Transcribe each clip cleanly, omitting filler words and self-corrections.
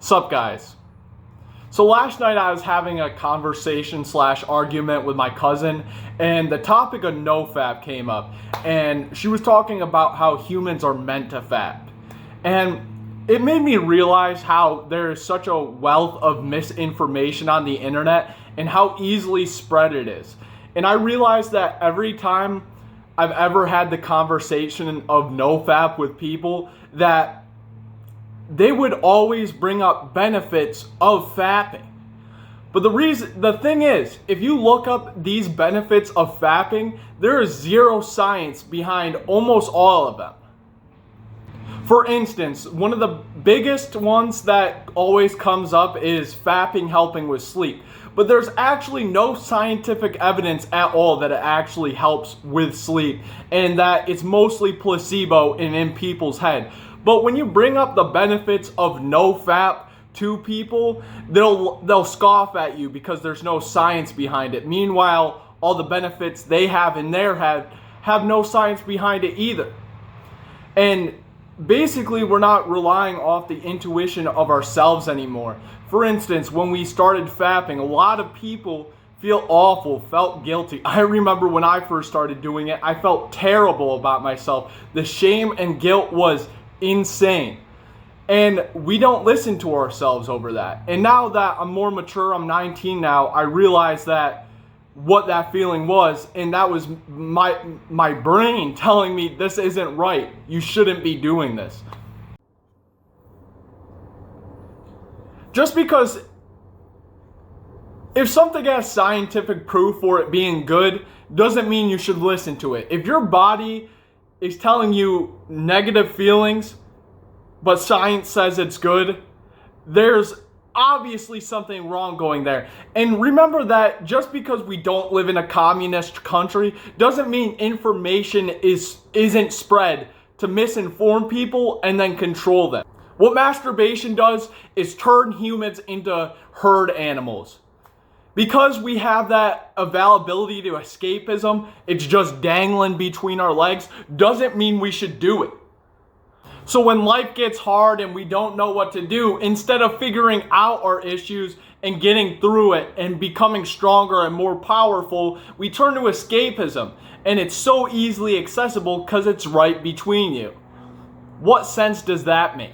Sup guys? So last night I was having a conversation / argument with my cousin, and the topic of NoFap came up, and she was talking about how humans are meant to fap. And it made me realize how there is such a wealth of misinformation on the internet and how easily spread it is. And I realized that every time I've ever had the conversation of NoFap with people, that they would always bring up benefits of fapping. But the thing is, if you look up these benefits of fapping, there is zero science behind almost all of them. For instance, one of the biggest ones that always comes up is fapping helping with sleep. But there's actually no scientific evidence at all that it actually helps with sleep, and that it's mostly placebo and in people's head. But when you bring up the benefits of NoFap to people, they'll scoff at you because there's no science behind it. Meanwhile, all the benefits they have in their head have no science behind it either. And basically, we're not relying off the intuition of ourselves anymore. For instance, when we started fapping, a lot of people feel awful, felt guilty. I remember when I first started doing it, I felt terrible about myself. The shame and guilt was insane. And we don't listen to ourselves over that. And now that I'm more mature, I'm 19 now, I realize that what that feeling was, and that was my brain telling me this isn't right. You shouldn't be doing this. Just because if something has scientific proof for it being good, doesn't mean you should listen to it. If your body is telling you negative feelings, but science says it's good, there's obviously something wrong going there. And remember that just because we don't live in a communist country doesn't mean information isn't spread to misinform people and then control them. What masturbation does is turn humans into herd animals. Because we have that availability to escapism, it's just dangling between our legs, doesn't mean we should do it. So when life gets hard and we don't know what to do, instead of figuring out our issues and getting through it and becoming stronger and more powerful, we turn to escapism. And it's so easily accessible because it's right between you. What sense does that make?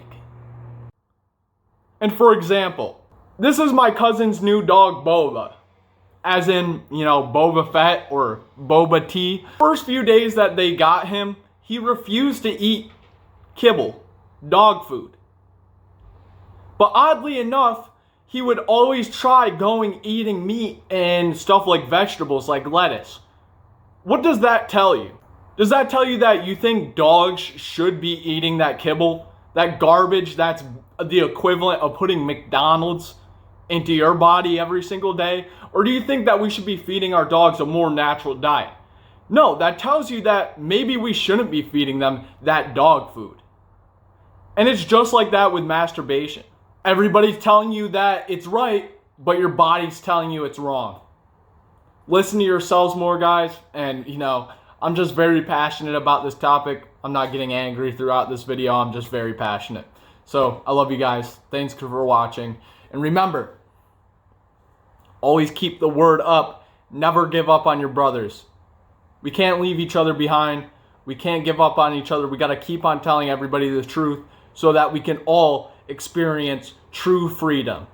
And for example, this is my cousin's new dog, Boba. As in, Boba Fett or Boba Tea. First few days that they got him, he refused to eat kibble, dog food. But oddly enough, he would always try eating meat and stuff like vegetables, like lettuce. What does that tell you? Does that tell you that you think dogs should be eating that kibble? That garbage that's the equivalent of putting McDonald's into your body every single day? Or do you think that we should be feeding our dogs a more natural diet? No, that tells you that maybe we shouldn't be feeding them that dog food. And it's just like that with masturbation. Everybody's telling you that it's right, but your body's telling you it's wrong. Listen to yourselves more, guys. And, I'm just very passionate about this topic. I'm not getting angry throughout this video. I'm just very passionate. So, I love you guys. Thanks for watching. And remember, always keep the word up. Never give up on your brothers. We can't leave each other behind. We can't give up on each other. We got to keep on telling everybody the truth so that we can all experience true freedom.